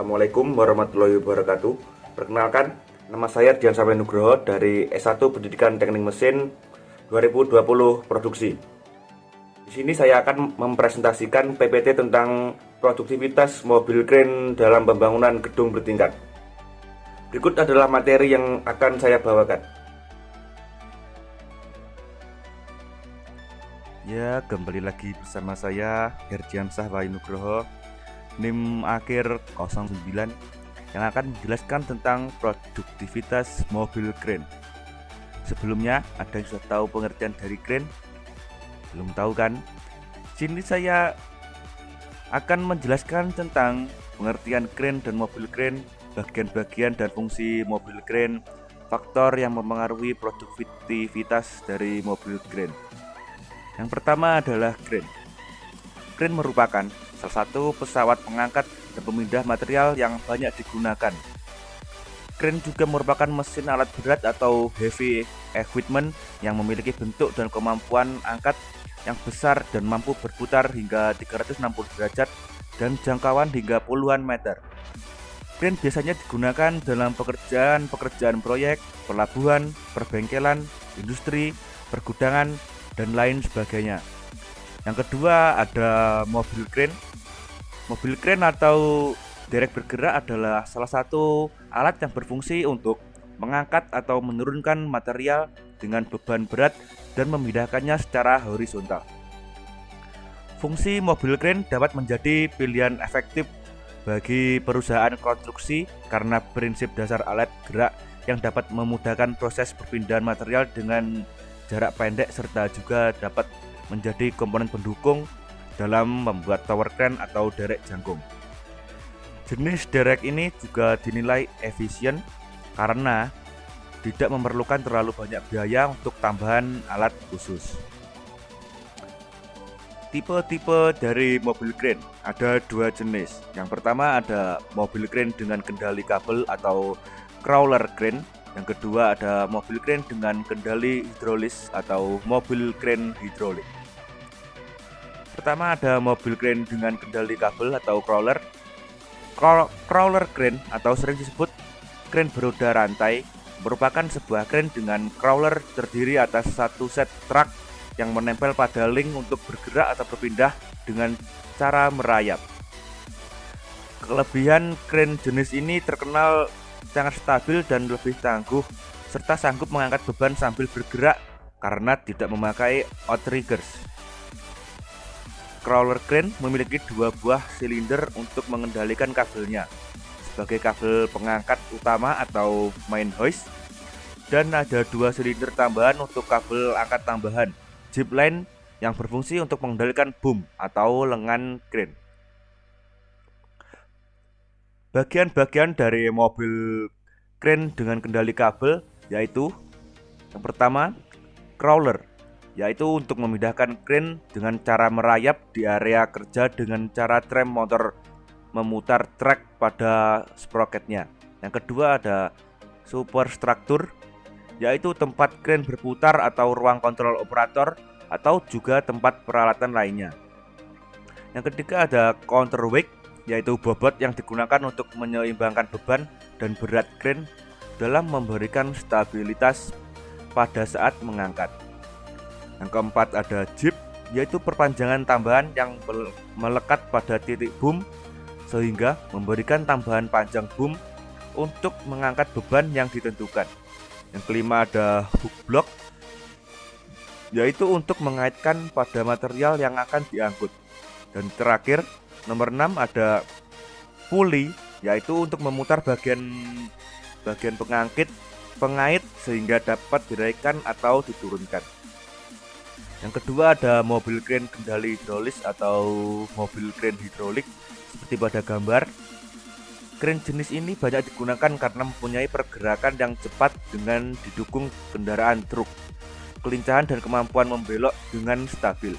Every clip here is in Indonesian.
Assalamualaikum warahmatullahi wabarakatuh. Perkenalkan, nama saya Dian Sampai Nugroho dari S1 Pendidikan Teknik Mesin 2020 Produksi. Di sini saya akan mempresentasikan PPT tentang produktivitas mobil kren dalam pembangunan gedung bertingkat. Berikut adalah materi yang akan saya bawakan. Ya, kembali lagi bersama saya Herdiansah Wahyu Nugroho, NIM akhir 09, yang akan menjelaskan tentang produktivitas mobil kren. Sebelumnya, ada yang sudah tahu pengertian dari kren? Belum tahu kan? Sini saya akan menjelaskan tentang pengertian kren dan mobil kren, bagian-bagian dan fungsi mobil kren, faktor yang mempengaruhi produktivitas dari mobil kren. Yang pertama adalah kren. Kren merupakan salah satu pesawat pengangkat dan pemindah material yang banyak digunakan. Kren juga merupakan mesin alat berat atau heavy equipment yang memiliki bentuk dan kemampuan angkat yang besar dan mampu berputar hingga 360 derajat dan jangkauan hingga puluhan meter. Kren biasanya digunakan dalam pekerjaan proyek, pelabuhan, perbengkelan, industri, pergudangan, dan lain sebagainya. Yang kedua ada mobil kren. Mobil kren atau derek bergerak adalah salah satu alat yang berfungsi untuk mengangkat atau menurunkan material dengan beban berat dan memindahkannya secara horizontal. Fungsi mobil kren dapat menjadi pilihan efektif bagi perusahaan konstruksi karena prinsip dasar alat gerak yang dapat memudahkan proses perpindahan material dengan jarak pendek serta juga dapat menjadi komponen pendukung dalam membuat tower crane atau derek jangkung. Jenis derek ini juga dinilai efisien karena tidak memerlukan terlalu banyak biaya untuk tambahan alat khusus. Tipe-tipe dari mobil crane ada dua jenis. Yang pertama ada mobil crane dengan kendali kabel atau crawler crane. Yang kedua ada mobil kren dengan kendali hidrolis atau mobil kren hidrolik. Pertama ada mobil kren dengan kendali kabel atau crawler. Crawler kren atau sering disebut kren beroda rantai merupakan sebuah kren dengan crawler terdiri atas satu set truk yang menempel pada link untuk bergerak atau berpindah dengan cara merayap. Kelebihan kren jenis ini terkenal sangat stabil dan lebih tangguh serta sanggup mengangkat beban sambil bergerak karena tidak memakai outriggers. Crawler crane memiliki dua buah silinder untuk mengendalikan kabelnya sebagai kabel pengangkat utama atau main hoist, dan ada dua silinder tambahan untuk kabel angkat tambahan zip line yang berfungsi untuk mengendalikan boom atau lengan crane. Bagian-bagian dari mobil kren dengan kendali kabel yaitu yang pertama crawler, yaitu untuk memindahkan kren dengan cara merayap di area kerja dengan cara rem motor memutar trek pada sprocketnya. Yang kedua ada superstruktur, yaitu tempat kren berputar atau ruang kontrol operator atau juga tempat peralatan lainnya. Yang ketiga ada counterweight, yaitu bobot yang digunakan untuk menyeimbangkan beban dan berat kren dalam memberikan stabilitas pada saat mengangkat. Yang keempat ada jib, yaitu perpanjangan tambahan yang melekat pada titik boom sehingga memberikan tambahan panjang boom untuk mengangkat beban yang ditentukan. Yang kelima ada hook block, yaitu untuk mengaitkan pada material yang akan diangkut. Dan terakhir nomor 6 ada pulley, yaitu untuk memutar bagian pengait sehingga dapat dinaikkan atau diturunkan. Yang kedua ada mobil kren kendali hidrolis atau mobil kren hidrolik seperti pada gambar. Kren jenis ini banyak digunakan karena mempunyai pergerakan yang cepat dengan didukung kendaraan truk, kelincahan dan kemampuan membelok dengan stabil.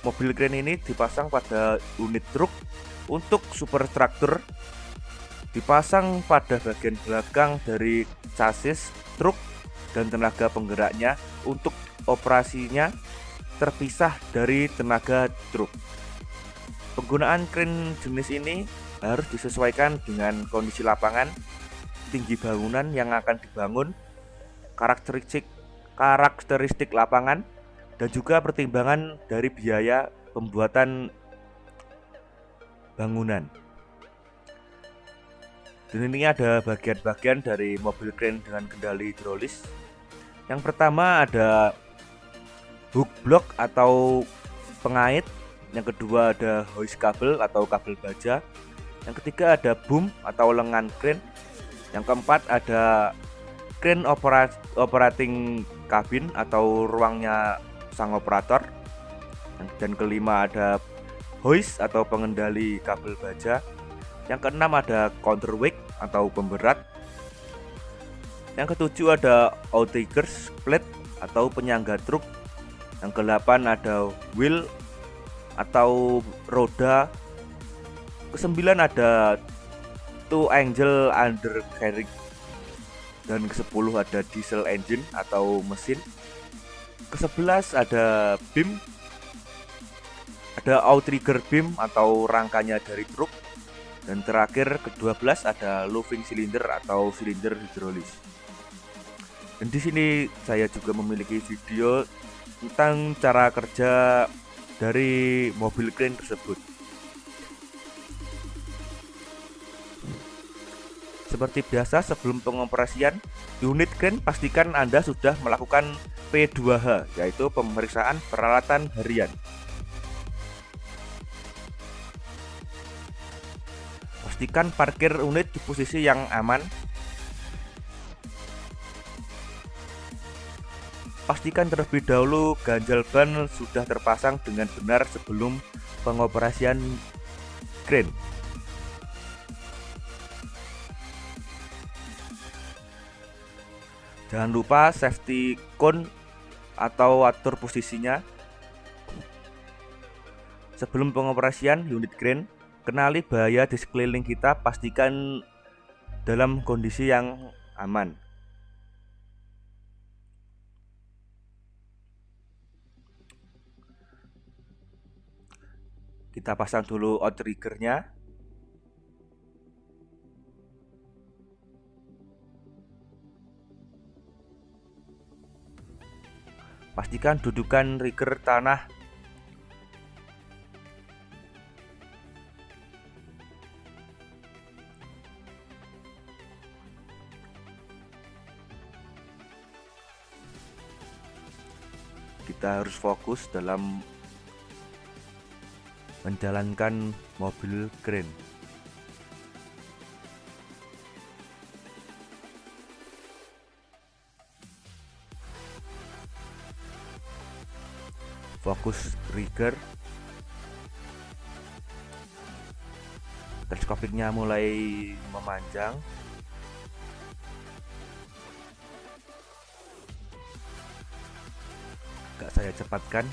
Mobil kren ini dipasang pada unit truk. Untuk superstruktur dipasang pada bagian belakang dari chassis truk dan tenaga penggeraknya untuk operasinya terpisah dari tenaga truk. Penggunaan kren jenis ini harus disesuaikan dengan kondisi lapangan, tinggi bangunan yang akan dibangun, karakteristik lapangan, dan juga pertimbangan dari biaya pembuatan bangunan. Dan ini ada bagian-bagian dari mobil crane dengan kendali hidrolis. Yang pertama ada hook block atau pengait. Yang kedua ada hoist kabel atau kabel baja. Yang ketiga ada boom atau lengan crane. Yang keempat ada crane operating cabin atau ruangnya sang operator. Dan kelima ada hoist atau pengendali kabel baja. Yang keenam ada counterweight atau pemberat. Yang ketujuh ada outriggers plate atau penyangga truk. Yang kedelapan ada wheel atau roda. Kesembilan ada two angle undercarriage. Dan kesepuluh ada diesel engine atau mesin. Kesebelas ada beam, ada outrigger beam atau rangkanya dari truk. Dan terakhir ke-12 ada louving cylinder atau silinder hidrolis. Dan di sini saya juga memiliki video tentang cara kerja dari mobil crane tersebut. Seperti biasa, sebelum pengoperasian unit crane, pastikan Anda sudah melakukan P2H, yaitu pemeriksaan peralatan harian. Pastikan parkir unit di posisi yang aman. Pastikan terlebih dahulu ganjal ban sudah terpasang dengan benar sebelum pengoperasian crane. Jangan lupa safety cone atau atur posisinya. Sebelum pengoperasian unit crane, kenali bahaya di sekeliling kita, pastikan dalam kondisi yang aman. Kita pasang dulu outriggernya. Pastikan dudukan rigger tanah kita harus fokus dalam menjalankan mobil crane. Fokus rigger. Teleskopiknya mulai memanjang. Agak saya cepatkan.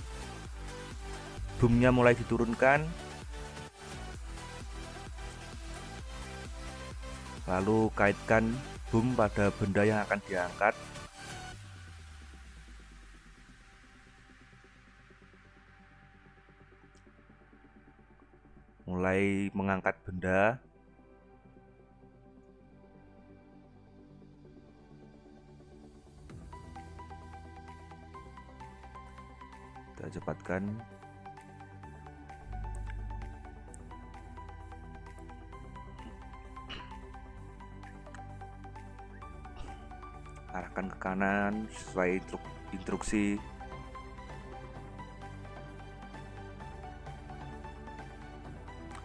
Boomnya mulai diturunkan. Lalu kaitkan boom pada benda yang akan diangkat. Mulai mengangkat benda. Kita cepatkan. Arahkan ke kanan sesuai instruksi.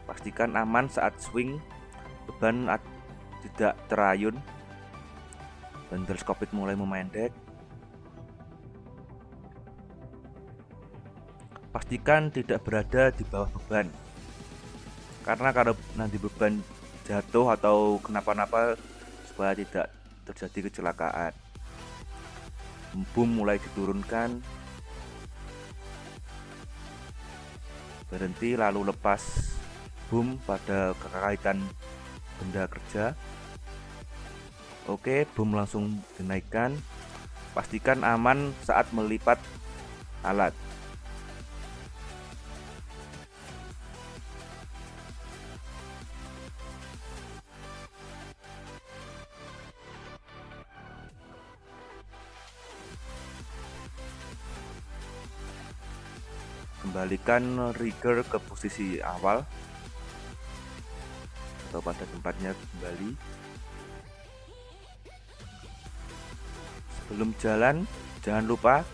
Pastikan aman saat swing, beban tidak terayun, dan teleskopik mulai memendek. Pastikan tidak berada di bawah beban, karena kalau nanti beban jatuh atau kenapa-napa, supaya tidak terjadi kecelakaan. Boom mulai diturunkan. Berhenti lalu lepas boom pada kekaitan benda kerja. Oke, boom langsung dinaikkan. Pastikan aman saat melipat alat. kembalikan rigger ke posisi awal atau pada tempatnya kembali. Sebelum jalan, jangan lupa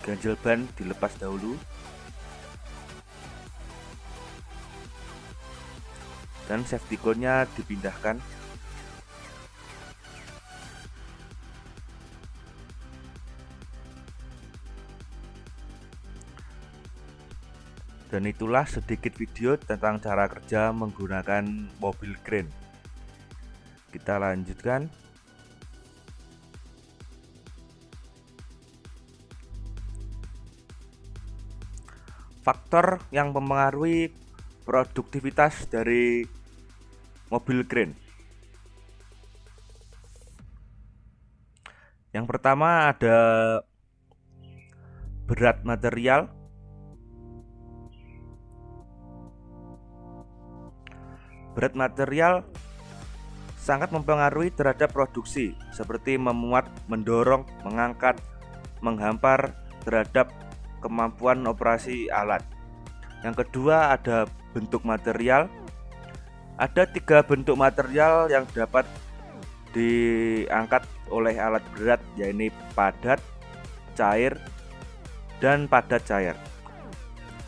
ganjel ban dilepas dahulu dan safety cone-nya dipindahkan. Dan itulah sedikit video tentang cara kerja menggunakan mobil crane. Kita lanjutkan. Faktor yang mempengaruhi produktivitas dari mobil crane. Yang pertama ada berat material. Berat material sangat mempengaruhi terhadap produksi, seperti memuat, mendorong, mengangkat, menghampar terhadap kemampuan operasi alat. Yang kedua ada bentuk material. Ada 3 bentuk material yang dapat diangkat oleh alat berat, yaitu padat, cair, dan padat cair.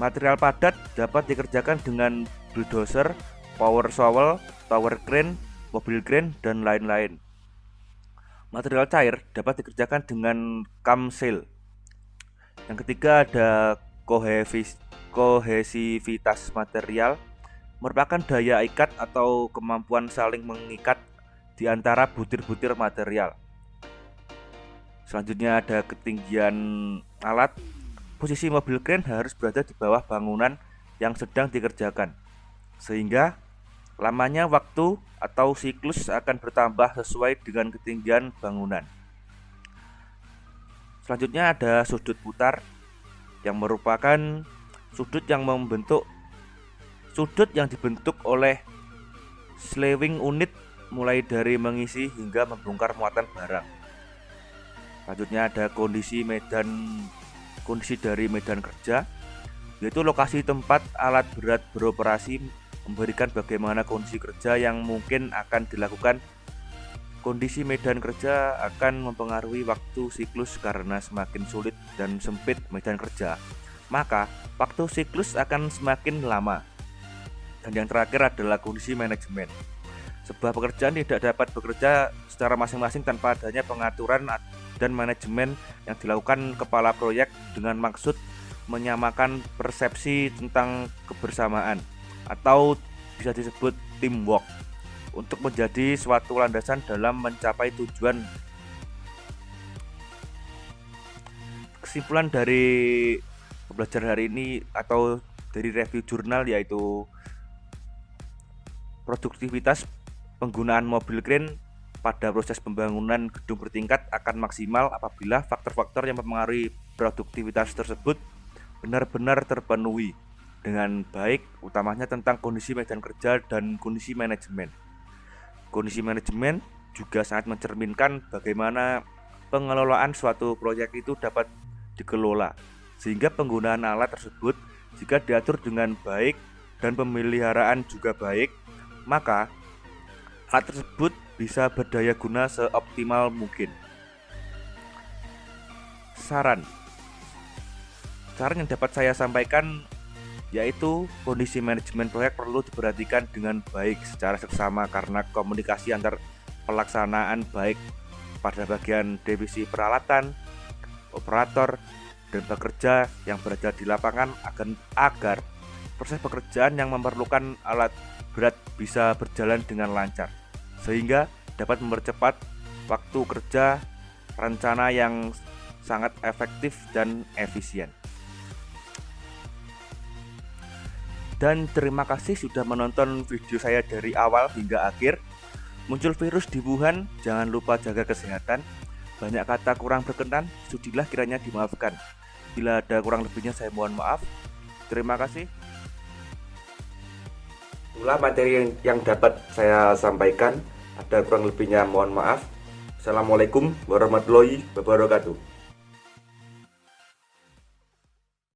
Material padat dapat dikerjakan dengan bulldozer, power shovel, tower crane, mobil crane, dan lain-lain. Material cair dapat dikerjakan dengan cam sail. Yang ketiga ada kohesivitas material, merupakan daya ikat atau kemampuan saling mengikat di antara butir-butir material. Selanjutnya ada ketinggian alat. Posisi mobil crane harus berada di bawah bangunan yang sedang dikerjakan, sehingga lamanya waktu atau siklus akan bertambah sesuai dengan ketinggian bangunan. Selanjutnya ada sudut putar, yang merupakan sudut yang dibentuk oleh slewing unit mulai dari mengisi hingga membongkar muatan barang. Selanjutnya ada kondisi dari medan kerja, yaitu lokasi tempat alat berat beroperasi memberikan bagaimana kondisi kerja yang mungkin akan dilakukan. Kondisi medan kerja akan mempengaruhi waktu siklus karena semakin sulit dan sempit medan kerja, maka waktu siklus akan semakin lama. Dan yang terakhir adalah kondisi manajemen. Sebuah pekerjaan tidak dapat bekerja secara masing-masing tanpa adanya pengaturan dan manajemen yang dilakukan kepala proyek dengan maksud menyamakan persepsi tentang kebersamaan, atau bisa disebut teamwork, untuk menjadi suatu landasan dalam mencapai tujuan. Kesimpulan dari pembelajaran hari ini atau dari review jurnal yaitu produktivitas penggunaan mobil crane pada proses pembangunan gedung bertingkat akan maksimal apabila faktor-faktor yang mempengaruhi produktivitas tersebut benar-benar terpenuhi dengan baik, utamanya tentang kondisi medan kerja dan kondisi manajemen. Kondisi manajemen juga sangat mencerminkan bagaimana pengelolaan suatu proyek itu dapat dikelola, sehingga penggunaan alat tersebut jika diatur dengan baik dan pemeliharaan juga baik, maka alat tersebut bisa berdaya guna seoptimal mungkin. Saran yang dapat saya sampaikan yaitu kondisi manajemen proyek perlu diperhatikan dengan baik secara seksama, karena komunikasi antar pelaksanaan baik pada bagian divisi peralatan, operator, dan pekerja yang berada di lapangan agar proses pekerjaan yang memerlukan alat berat bisa berjalan dengan lancar, sehingga dapat mempercepat waktu kerja rencana yang sangat efektif dan efisien. Dan terima kasih sudah menonton video saya dari awal hingga akhir. Muncul virus di Wuhan, jangan lupa jaga kesehatan. Banyak kata kurang berkenan, sudilah kiranya dimaafkan. Bila ada kurang lebihnya saya mohon maaf. Terima kasih. Itulah materi yang dapat saya sampaikan. Ada kurang lebihnya mohon maaf. Assalamualaikum warahmatullahi wabarakatuh.